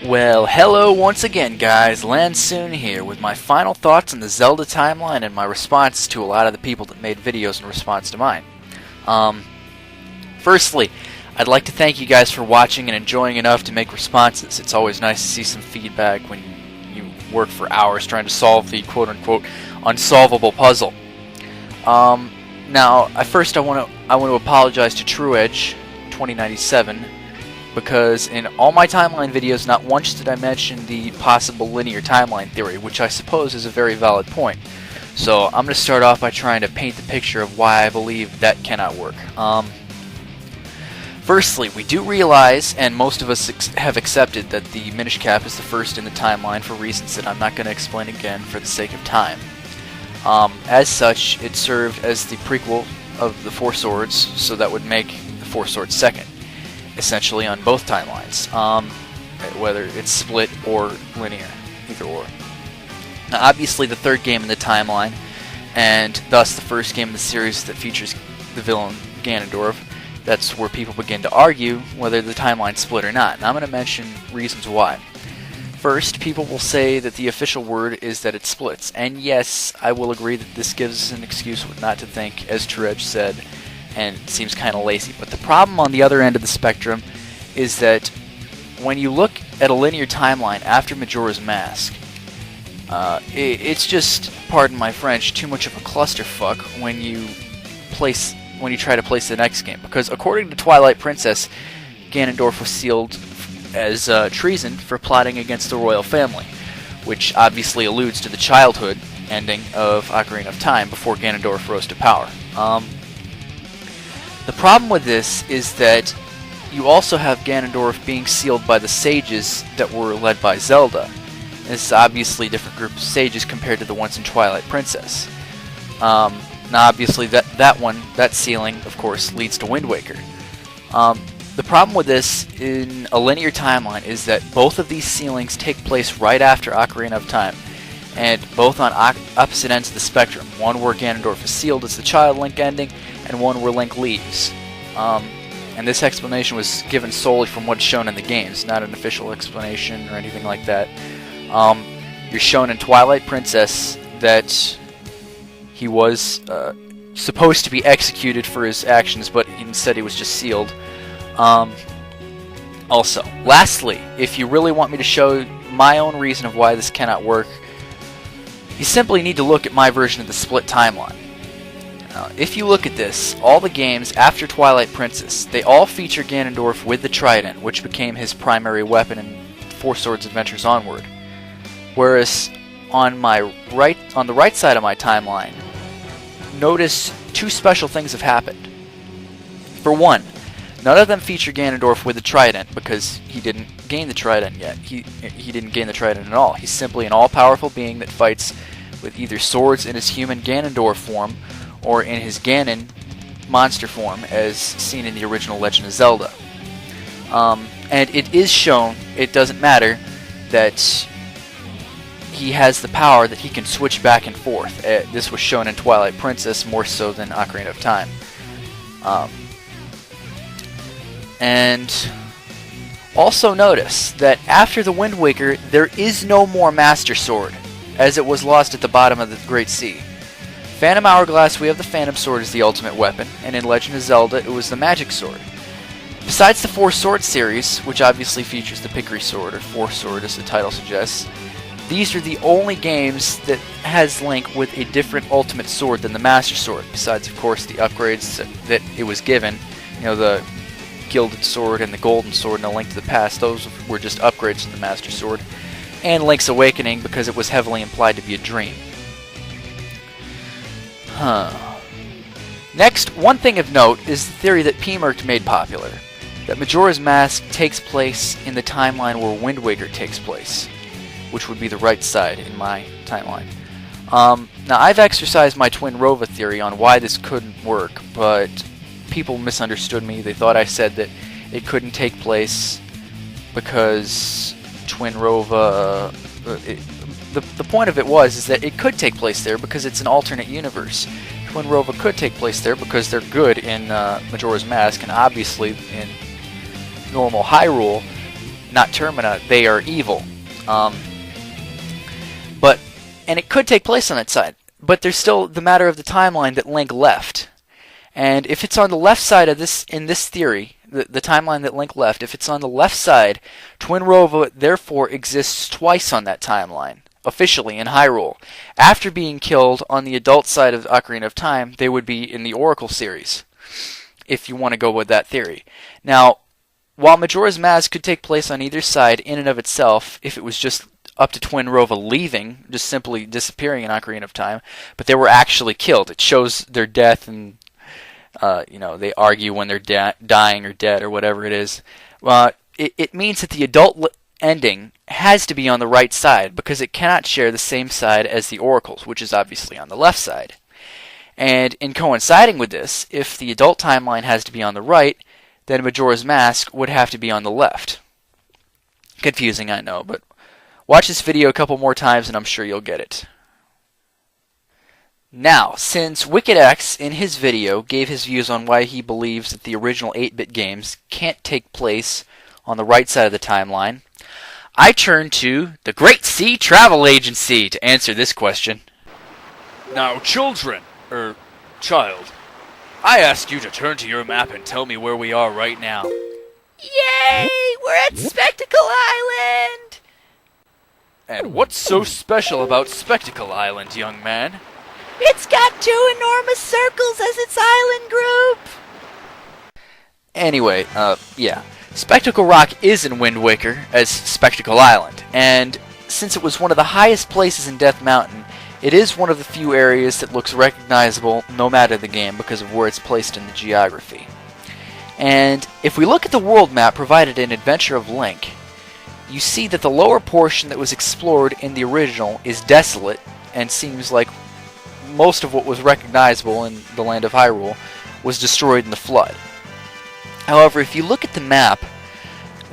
Well, hello once again, guys. Lancun here with my final thoughts on the Zelda timeline and my response to a lot of the people that made videos in response to mine. Firstly, I'd like to thank you guys for watching and enjoying enough to make responses. It's always nice to see some feedback when you work for hours trying to solve the quote-unquote unsolvable puzzle. Now, I want to apologize to TrueEdge 2097. Because in all my timeline videos, not once did I mention the possible linear timeline theory, which I suppose is a very valid point. So I'm going to start off by trying to paint the picture of why I believe that cannot work. Firstly, we do realize, and most of us have accepted, that the Minish Cap is the first in the timeline for reasons that I'm not going to explain again for the sake of time. As such, it served as the prequel of the Four Swords, so that would make the Four Swords second, essentially on both timelines, whether it's split or linear, either or. Now, obviously the third game in the timeline, and thus the first game in the series that features the villain Ganondorf, that's where people begin to argue whether the timeline's split or not, and I'm going to mention reasons why. First, people will say that the official word is that it splits, and yes, I will agree that this gives us an excuse not to think, as TrueEdge said, and it seems kind of lazy. But the problem on the other end of the spectrum is that when you look at a linear timeline after Majora's Mask, it's just, pardon my French, too much of a clusterfuck when you try to place the next game. Because according to Twilight Princess, Ganondorf was sealed as treason for plotting against the royal family, which obviously alludes to the childhood ending of Ocarina of Time before Ganondorf rose to power. The problem with this is that you also have Ganondorf being sealed by the sages that were led by Zelda. This is obviously a different group of sages compared to the ones in Twilight Princess. Now obviously that sealing, of course, leads to Wind Waker. The problem with this in a linear timeline is that both of these sealings take place right after Ocarina of Time, and both on opposite ends of the spectrum. One where Ganondorf is sealed as the child Link ending, and one where Link leaves. And this explanation was given solely from what's shown in the games, not an official explanation or anything like that. You're shown in Twilight Princess that he was supposed to be executed for his actions, but instead he was just sealed. Also, lastly, if you really want me to show my own reason of why this cannot work, you simply need to look at my version of the split timeline. If you look at this, all the games after Twilight Princess, they all feature Ganondorf with the trident, which became his primary weapon in Four Swords Adventures Onward. Whereas on the right side of my timeline, notice two special things have happened. For one, none of them feature Ganondorf with the trident because he didn't gain the trident yet. He didn't gain the trident at all. He's simply an all-powerful being that fights with either swords in his human Ganondorf form or in his Ganon monster form, as seen in the original Legend of Zelda. And it is shown, it doesn't matter, that he has the power that he can switch back and forth. This was shown in Twilight Princess more so than Ocarina of Time. And also notice that after the Wind Waker, there is no more Master Sword, as it was lost at the bottom of the Great Sea. Phantom Hourglass, we have the Phantom Sword as the ultimate weapon, and in Legend of Zelda, it was the Magic Sword. Besides the Four Sword series, which obviously features the Pickery Sword, or Four Sword as the title suggests, these are the only games that has Link with a different ultimate sword than the Master Sword, besides, of course, the upgrades that it was given. You know, the Gilded Sword and the Golden Sword and A Link to the Past, those were just upgrades to the Master Sword. And Link's Awakening, because it was heavily implied to be a dream. Next, one thing of note is the theory that P-Merc made popular, that Majora's Mask takes place in the timeline where Wind Waker takes place, which would be the right side in my timeline. Now, I've exercised my Twin Rova theory on why this couldn't work, but people misunderstood me. They thought I said that it couldn't take place because Twin Rova... The point of it is that it could take place there because it's an alternate universe. Twin Rova could take place there because they're good in Majora's Mask, and obviously in normal Hyrule, not Termina, they are evil. And it could take place on that side. But there's still the matter of the timeline that Link left. And if it's on the left side of this, in this theory, the timeline that Link left, if it's on the left side, Twinrova therefore exists twice on that timeline, officially in Hyrule. After being killed on the adult side of Ocarina of Time, they would be in the Oracle series, if you want to go with that theory. Now, while Majora's Mask could take place on either side in and of itself, if it was just up to Twinrova leaving, just simply disappearing in Ocarina of Time, but they were actually killed. It shows their death, and they argue when they're dying or dead or whatever it is. It means that the adult ending has to be on the right side because it cannot share the same side as the Oracles, which is obviously on the left side. And in coinciding with this, if the adult timeline has to be on the right, then Majora's Mask would have to be on the left. Confusing, I know, but watch this video a couple more times and I'm sure you'll get it. Now, since WickedX in his video gave his views on why he believes that the original 8-bit games can't take place on the right side of the timeline, I turn to the Great Sea Travel Agency to answer this question. Now, child, I ask you to turn to your map and tell me where we are right now. Yay! We're at Spectacle Island! And what's so special about Spectacle Island, young man? It's got 2 enormous circles as its island group! Anyway, yeah. Spectacle Rock is in Wind Waker as Spectacle Island, and since it was one of the highest places in Death Mountain, it is one of the few areas that looks recognizable no matter the game because of where it's placed in the geography. And if we look at the world map provided in Adventure of Link, you see that the lower portion that was explored in the original is desolate and seems like most of what was recognizable in the land of Hyrule was destroyed in the flood. However, if you look at the map,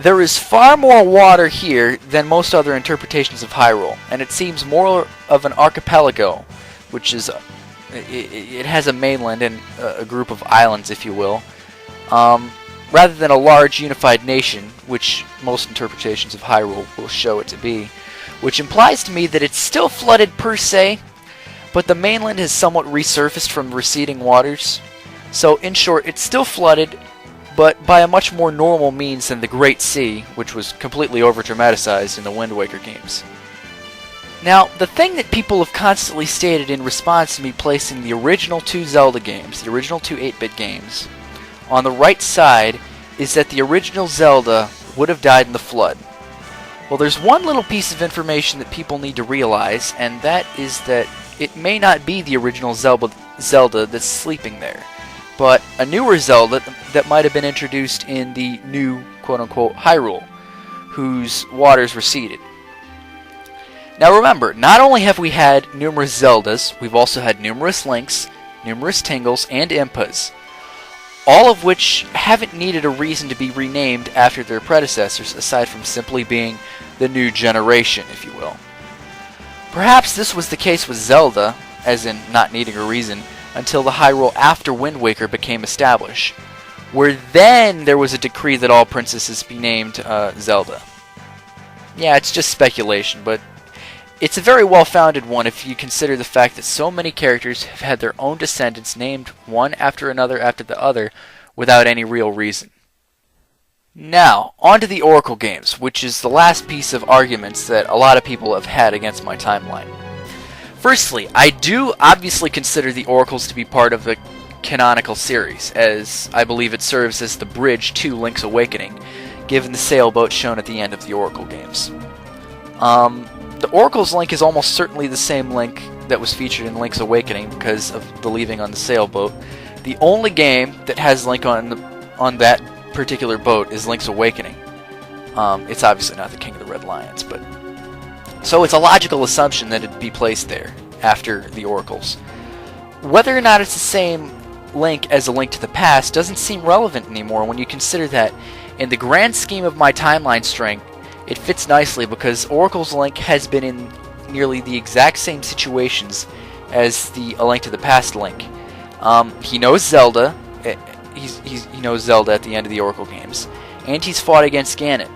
there is far more water here than most other interpretations of Hyrule, and it seems more of an archipelago, which is it has a mainland and a group of islands, if you will, rather than a large unified nation, which most interpretations of Hyrule will show it to be, which implies to me that it's still flooded per se, but the mainland has somewhat resurfaced from receding waters. So, in short, it's still flooded, but by a much more normal means than the Great Sea, which was completely over-dramatized in the Wind Waker games. Now, the thing that people have constantly stated in response to me placing the original 2 Zelda games, the original 2 8-bit games, on the right side is that the original Zelda would have died in the flood. Well, there's one little piece of information that people need to realize, and that is that it may not be the original Zelda that's sleeping there, but a newer Zelda that might have been introduced in the new quote-unquote Hyrule, whose waters receded. Now remember, not only have we had numerous Zeldas, we've also had numerous Links, numerous Tingles, and Impas, all of which haven't needed a reason to be renamed after their predecessors, aside from simply being the new generation, if you will. Perhaps this was the case with Zelda, as in not needing a reason, until the Hyrule after Wind Waker became established, where then there was a decree that all princesses be named Zelda. Yeah, it's just speculation, but it's a very well-founded one if you consider the fact that so many characters have had their own descendants named one after another after the other without any real reason. Now, on to the Oracle games, which is the last piece of arguments that a lot of people have had against my timeline. Firstly, I do obviously consider the Oracles to be part of the canonical series, as I believe it serves as the bridge to Link's Awakening, given the sailboat shown at the end of the Oracle games. The Oracle's Link is almost certainly the same Link that was featured in Link's Awakening because of the leaving on the sailboat. The only game that has Link on that particular boat is Link's Awakening. It's obviously not the King of the Red Lions, but so it's a logical assumption that it'd be placed there after the Oracles. Whether or not it's the same Link as A Link to the Past doesn't seem relevant anymore when you consider that in the grand scheme of my timeline string, it fits nicely because Oracle's Link has been in nearly the exact same situations as the A Link to the Past Link. He knows Zelda. He knows Zelda at the end of the Oracle games, and he's fought against Ganon.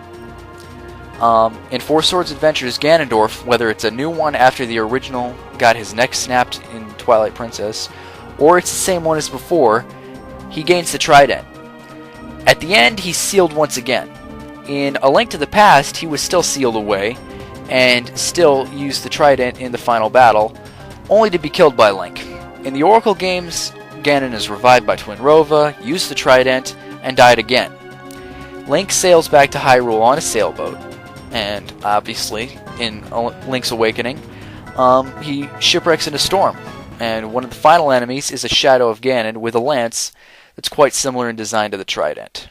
In Four Swords Adventures, Ganondorf, whether it's a new one after the original got his neck snapped in Twilight Princess, or it's the same one as before, he gains the trident. At the end, he's sealed once again. In A Link to the Past, he was still sealed away, and still used the trident in the final battle, only to be killed by Link. In the Oracle games, Ganon is revived by Twin Rova, used the trident, and died again. Link sails back to Hyrule on a sailboat, and obviously, in Link's Awakening, he shipwrecks in a storm, and one of the final enemies is a shadow of Ganon with a lance that's quite similar in design to the trident.